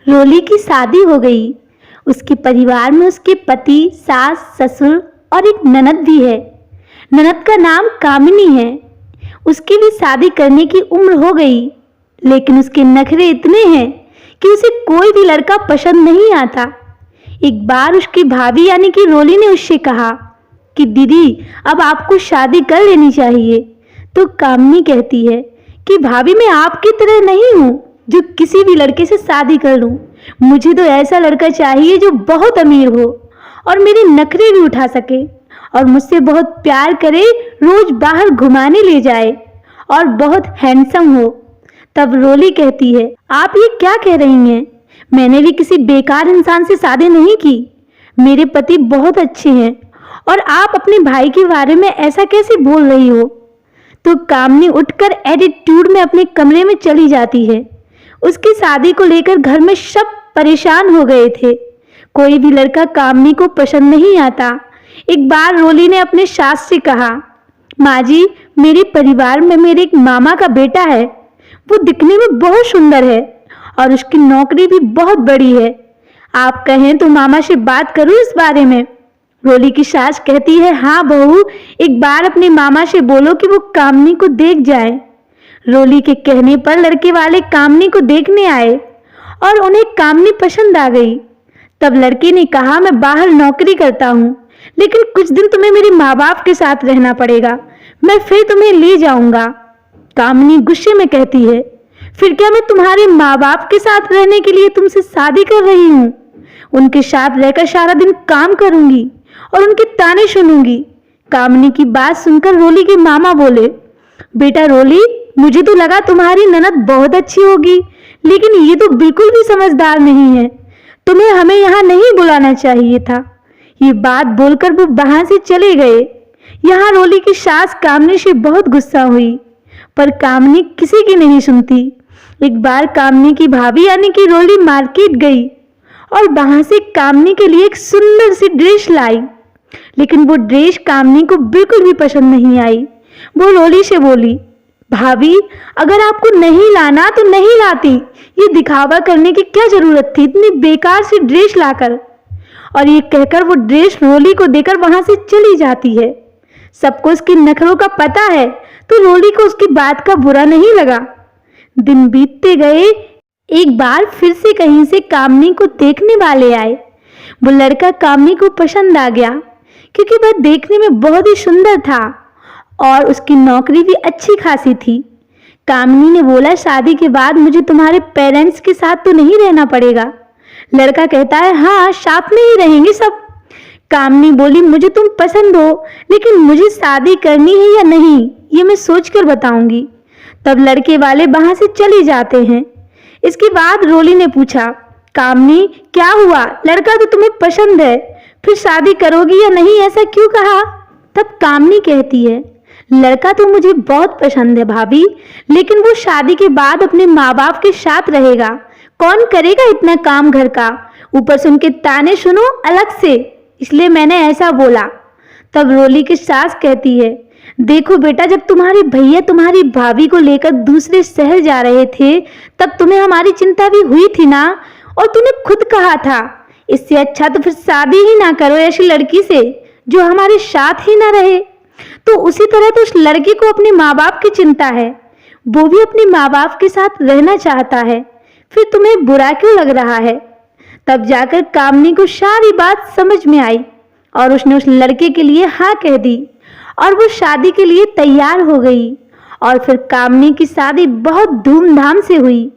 रोली की शादी हो गई। उसके परिवार में उसके पति, सास, ससुर और एक ननद भी है। ननद का नाम कामिनी है। उसकी भी शादी करने की उम्र हो गई, लेकिन उसके नखरे इतने हैं कि उसे कोई भी लड़का पसंद नहीं आता। एक बार उसकी भाभी यानी कि रोली ने उससे कहा कि दीदी, अब आपको शादी कर लेनी चाहिए। तो कामिनी कहती है कि भाभी, मैं आपकी तरह नहीं हूँ जो किसी भी लड़के से शादी कर लूं। मुझे तो ऐसा लड़का चाहिए जो बहुत अमीर हो और मेरे नखरे भी उठा सके और मुझसे बहुत प्यार करे, रोज बाहर घुमाने ले जाए और बहुत हैंडसम हो। तब रोली कहती है, आप ये क्या कह रही हैं? मैंने भी किसी बेकार इंसान से शादी नहीं की। मेरे पति बहुत अच्छे हैं और आप अपने भाई के बारे में ऐसा कैसे बोल रही हो? तो कामिनी उठकर एटीट्यूड में अपने कमरे में चली जाती है। उसकी शादी को लेकर घर में सब परेशान हो गए थे। कोई भी लड़का कामिनी को पसंद नहीं आता। एक बार रोली ने अपने सास से कहा, माँ जी, मेरे परिवार में मेरे एक मामा का बेटा है। वो दिखने में बहुत सुंदर है और उसकी नौकरी भी बहुत बड़ी है। आप कहें तो मामा से बात करूं इस बारे में? रोली की सास कहती है, हाँ बहू, एक बार अपने मामा से बोलो कि वो कामिनी को देख जाए। रोली के कहने पर लड़के वाले कामिनी को देखने आए और उन्हें कामिनी पसंद आ गई। तब लड़के ने कहा, मैं बाहर नौकरी करता हूँ, लेकिन कुछ दिन तुम्हें मेरे माँ बाप के साथ रहना पड़ेगा। मैं फिर तुम्हें ले जाऊंगा। कामिनी गुस्से में कहती है, फिर क्या मैं तुम्हारे माँ बाप के साथ रहने के लिए तुमसे शादी कर रही हूँ? उनके साथ रहकर सारा दिन काम करूंगी और उनके ताने सुनूंगी। कामिनी की बात सुनकर रोली के मामा बोले, बेटा रोली, मुझे तो लगा तुम्हारी ननद बहुत अच्छी होगी, लेकिन ये तो बिल्कुल भी समझदार नहीं है। तुम्हें हमें यहाँ नहीं बुलाना चाहिए था। ये बात बोलकर वो वहां से चले गए। यहाँ रोली की सास कामिनी से बहुत गुस्सा हुई, पर कामिनी किसी की नहीं सुनती। एक बार कामिनी की भाभी यानी कि रोली मार्केट गई और वहां से कामिनी के लिए एक सुंदर सी ड्रेस लाई, लेकिन वो ड्रेस कामिनी को बिल्कुल भी पसंद नहीं आई। वो रोली से बोली, भाभी, अगर आपको नहीं लाना तो नहीं लाती। ये दिखावा करने की क्या जरूरत थी इतनी बेकार सी ड्रेस लाकर? और ये कहकर वो ड्रेस रोली को देकर वहां से चली जाती है। सबको उसके नखरों का पता है, तो रोली को उसकी बात का बुरा नहीं लगा। दिन बीतते गए। एक बार फिर से कहीं से कामिनी को देखने वाले आए। वो लड़का कामिनी को पसंद आ गया, क्योंकि वह देखने में बहुत ही सुंदर था और उसकी नौकरी भी अच्छी खासी थी। कामिनी ने बोला, शादी के बाद मुझे तुम्हारे पेरेंट्स के साथ तो नहीं रहना पड़ेगा? लड़का कहता है, हाँ, साथ में ही रहेंगे सब। कामिनी बोली, मुझे तुम पसंद हो, लेकिन मुझे शादी करनी है या नहीं ये मैं सोचकर बताऊंगी। तब लड़के वाले वहां से चले जाते हैं। इसके बाद रोली ने पूछा, कामिनी, क्या हुआ? लड़का तो तुम्हें पसंद है, फिर शादी करोगी या नहीं, ऐसा क्यों कहा? तब कामिनी कहती है, लड़का तो मुझे बहुत पसंद है भाभी, लेकिन वो शादी के बाद अपने माँ बाप के साथ रहेगा। कौन करेगा इतना काम घर का? ऊपर से उनके ताने सुनो अलग से, इसलिए मैंने ऐसा बोला। तब रोली की सास कहती है, देखो बेटा, जब तुम्हारे भैया तुम्हारी भाभी को लेकर दूसरे शहर जा रहे थे, तब तुम्हें हमारी चिंता भी हुई थी ना, और तूने खुद कहा था, इससे अच्छा तो फिर शादी ही ना करो ऐसी लड़की से जो हमारे साथ ही ना रहे। तो उसी तरह तो उस लड़के को अपने माँ बाप की चिंता है, वो भी अपने माँ बाप के साथ रहना चाहता है, फिर तुम्हें बुरा क्यों लग रहा है? तब जाकर कामिनी को सारी बात समझ में आई और उसने उस लड़के के लिए हाँ कह दी और वो शादी के लिए तैयार हो गई। और फिर कामिनी की शादी बहुत धूमधाम से हुई।